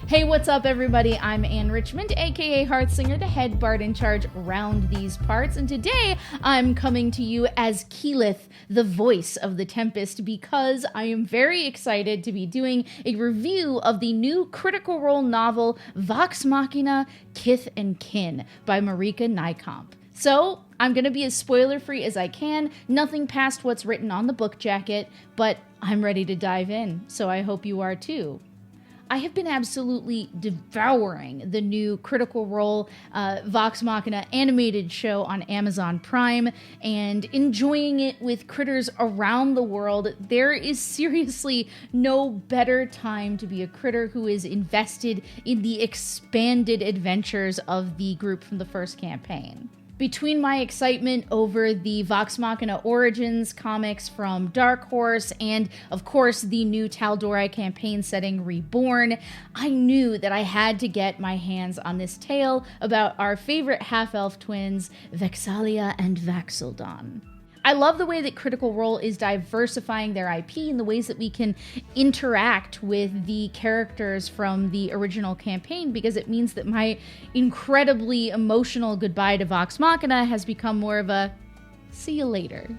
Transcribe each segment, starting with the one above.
Hey, what's up, everybody? I'm Anne Richmond, aka Heartsinger, the head bard in charge around these parts, and today I'm coming to you as Kith, the voice of the Tempest, because I am very excited to be doing a review of the new Critical Role novel Vex Machina, Kith Kin by Marika Nijkamp. So, I'm going to be as spoiler-free as I can, nothing past what's written on the book jacket, but I'm ready to dive in, so I hope you are too. I have been absolutely devouring the new Critical Role Vex Machina animated show on Amazon Prime and enjoying it with critters around the world. There is seriously no better time to be a critter who is invested in the expanded adventures of the group from the first campaign. Between my excitement over the Vex Machina Origins comics from Dark Horse and, of course, the new Tal'Dorei campaign setting Reborn, I knew that I had to get my hands on this tale about our favorite half-elf twins, Vex'ahlia and Vax'ildan. I love the way that Critical Role is diversifying their IP and the ways that we can interact with the characters from the original campaign, because it means that my incredibly emotional goodbye to Vex Machina has become more of a see you later.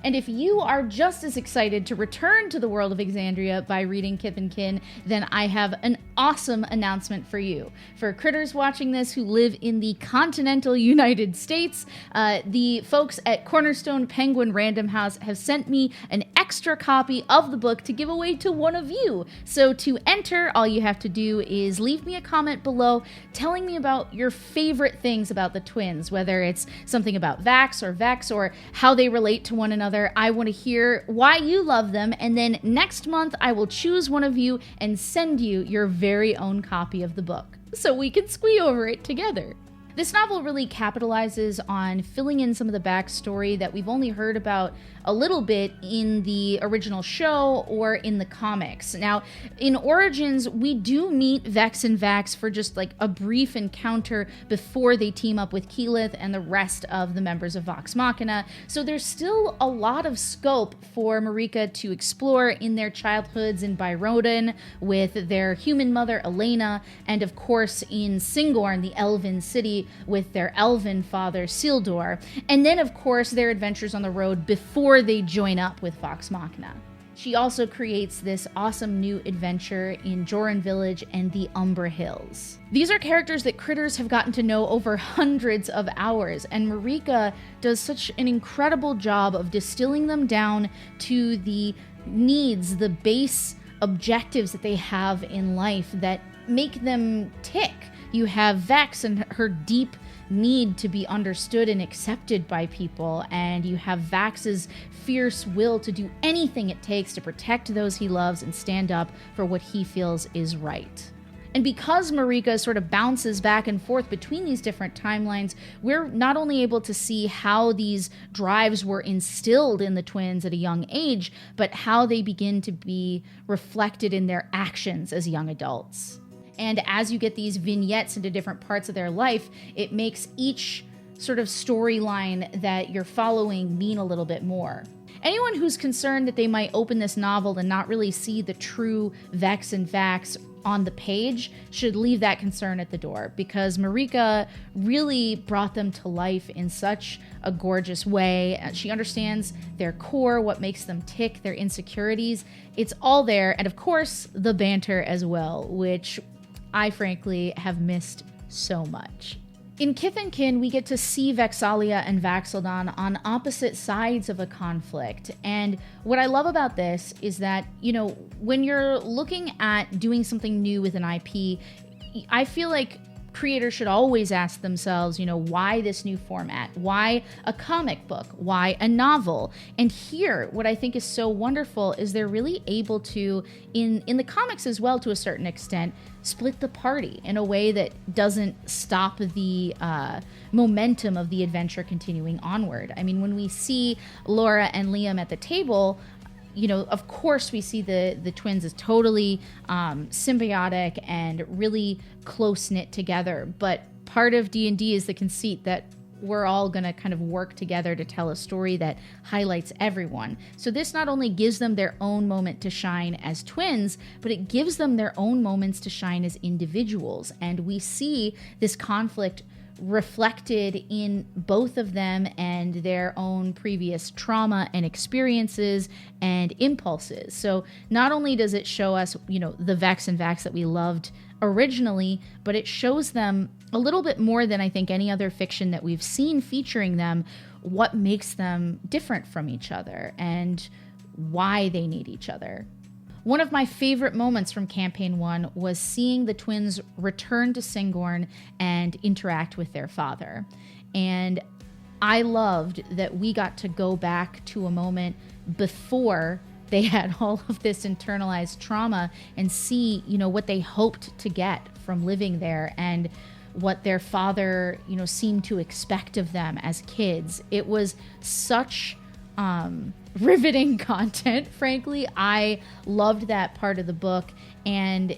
And if you are just as excited to return to the world of Exandria by reading Kith Kin, then I have an awesome announcement for you. For critters watching this who live in the continental United States, the folks at Cornerstone Penguin Random House have sent me an extra copy of the book to give away to one of you. So to enter, all you have to do is leave me a comment below telling me about your favorite things about the twins, whether it's something about Vax or Vex or how they relate to one another. I want to hear why you love them, and then next month I will choose one of you and send you your very own copy of the book, so we can squee over it together. This novel really capitalizes on filling in some of the backstory that we've only heard about a little bit in the original show or in the comics. Now, in Origins, we do meet Vex and Vax for just like a brief encounter before they team up with Keyleth and the rest of the members of Vex Machina, so there's still a lot of scope for Marika to explore in their childhoods in Byroden with their human mother Elena, and of course in Singorn, the elven city, with their elven father Sildor, and then of course their adventures on the road before they join up with Vex Machina. She also creates this awesome new adventure in Joran Village and the Umbra Hills. These are characters that critters have gotten to know over hundreds of hours, and Marika does such an incredible job of distilling them down to the needs, the base objectives that they have in life that make them tick. You have Vex and her deep need to be understood and accepted by people, and you have Vax's fierce will to do anything it takes to protect those he loves and stand up for what he feels is right. And because Marika sort of bounces back and forth between these different timelines, we're not only able to see how these drives were instilled in the twins at a young age, but how they begin to be reflected in their actions as young adults. And as you get these vignettes into different parts of their life, it makes each sort of storyline that you're following mean a little bit more. Anyone who's concerned that they might open this novel and not really see the true Vex and Vax on the page should leave that concern at the door, because Marika really brought them to life in such a gorgeous way. She understands their core, what makes them tick, their insecurities. It's all there, and of course, the banter as well, which I frankly have missed so much. In Kith Kin, we get to see Vex'ahlia and Vax'ildan on opposite sides of a conflict. And what I love about this is that, you know, when you're looking at doing something new with an IP, I feel like creators should always ask themselves, you know, why this new format? Why a comic book? Why a novel? And here, what I think is so wonderful is they're really able to, in the comics as well to a certain extent, split the party in a way that doesn't stop the momentum of the adventure continuing onward. I mean, when we see Laura and Liam at the table, you know, of course we see the twins as totally symbiotic and really close-knit together, but part of D&D is the conceit that we're all going to kind of work together to tell a story that highlights everyone. So this not only gives them their own moment to shine as twins, but it gives them their own moments to shine as individuals. And we see this conflict reflected in both of them and their own previous trauma and experiences and impulses. So not only does it show us, the Vex and Vax that we loved originally, but it shows them a little bit more than I think any other fiction that we've seen featuring them, what makes them different from each other and why they need each other. One of my favorite moments from Campaign 1 was seeing the twins return to Singorn and interact with their father. And I loved that we got to go back to a moment before they had all of this internalized trauma and see, what they hoped to get from living there and what their father, seemed to expect of them as kids. It was such riveting content, frankly. I loved that part of the book, and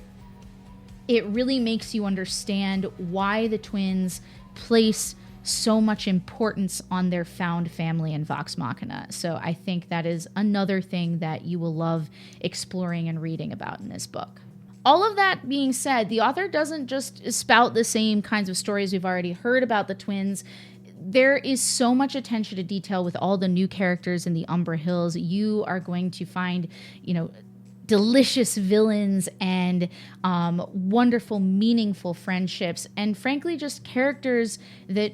it really makes you understand why the twins place so much importance on their found family in Vox Machina. So I think that is another thing that you will love exploring and reading about in this book. All of that being said, the author doesn't just spout the same kinds of stories we've already heard about the twins. There is so much attention to detail with all the new characters in the Umbra Hills. You are going to find, delicious villains and wonderful, meaningful friendships, and frankly, just characters that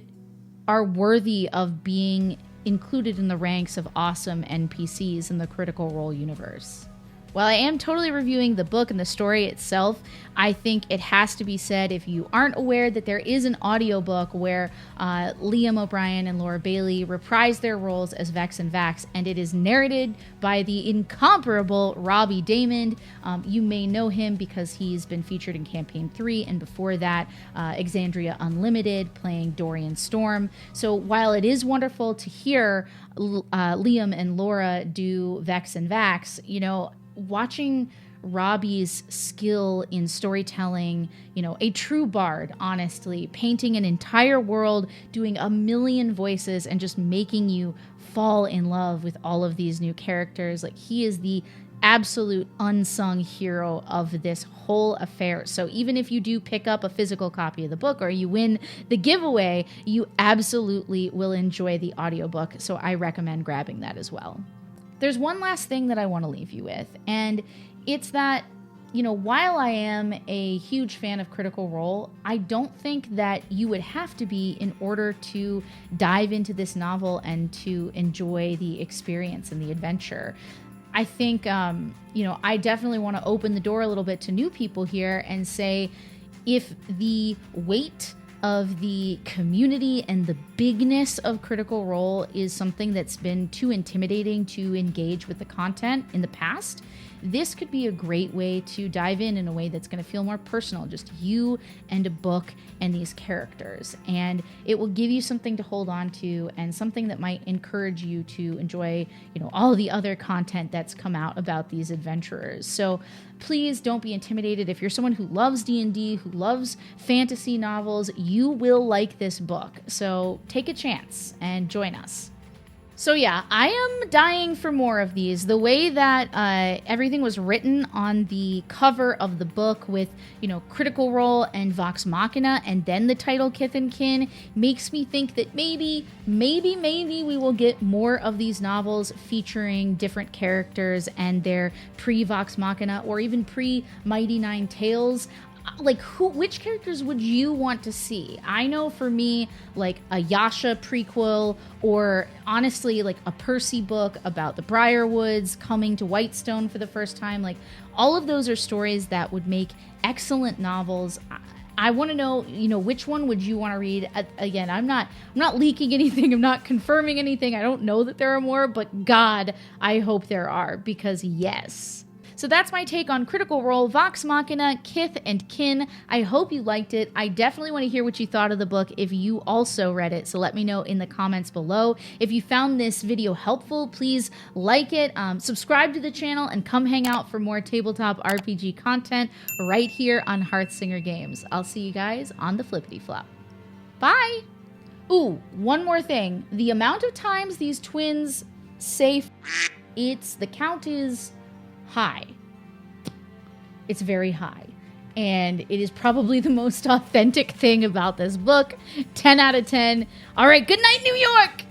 are worthy of being included in the ranks of awesome NPCs in the Critical Role universe. While I am totally reviewing the book and the story itself, I think it has to be said, if you aren't aware, that there is an audiobook where Liam O'Brien and Laura Bailey reprise their roles as Vex and Vax, and it is narrated by the incomparable Robbie Daymond. You may know him because he's been featured in Campaign 3, and before that, Exandria Unlimited, playing Dorian Storm. So while it is wonderful to hear Liam and Laura do Vex and Vax, watching Robbie's skill in storytelling, a true bard, honestly, painting an entire world, doing a million voices, and just making you fall in love with all of these new characters. Like, he is the absolute unsung hero of this whole affair. So even if you do pick up a physical copy of the book or you win the giveaway, you absolutely will enjoy the audiobook. So I recommend grabbing that as well. There's one last thing that I want to leave you with, and it's that, while I am a huge fan of Critical Role, I don't think that you would have to be in order to dive into this novel and to enjoy the experience and the adventure. I think, I definitely want to open the door a little bit to new people here and say, if the weight of the community and the bigness of Critical Role is something that's been too intimidating to engage with the content in the past, this could be a great way to dive in a way that's going to feel more personal, just you and a book and these characters. And it will give you something to hold on to and something that might encourage you to enjoy, all the other content that's come out about these adventurers. So please don't be intimidated. If you're someone who loves D&D, who loves fantasy novels, you will like this book. So take a chance and join us. So yeah, I am dying for more of these. The way that everything was written on the cover of the book with, Critical Role and Vox Machina and then the title Kith Kin makes me think that maybe we will get more of these novels featuring different characters and their pre-Vox Machina or even pre-Mighty Nine Tales. Like, which characters would you want to see? I know for me, like a Yasha prequel, or honestly, like a Percy book about the Briarwoods coming to Whitestone for the first time. Like, all of those are stories that would make excellent novels. I want to know, which one would you want to read? Again, I'm not leaking anything. I'm not confirming anything. I don't know that there are more, but God, I hope there are, because yes. So that's my take on Critical Role, Vox Machina, Kith Kin. I hope you liked it. I definitely want to hear what you thought of the book if you also read it, so let me know in the comments below. If you found this video helpful, please like it, subscribe to the channel, and come hang out for more tabletop RPG content right here on Hearthsinger Games. I'll see you guys on the flippity flop. Bye! Ooh, one more thing. The amount of times these twins say the count is high. It's very high. And it is probably the most authentic thing about this book. 10 out of 10. All right, good night, New York!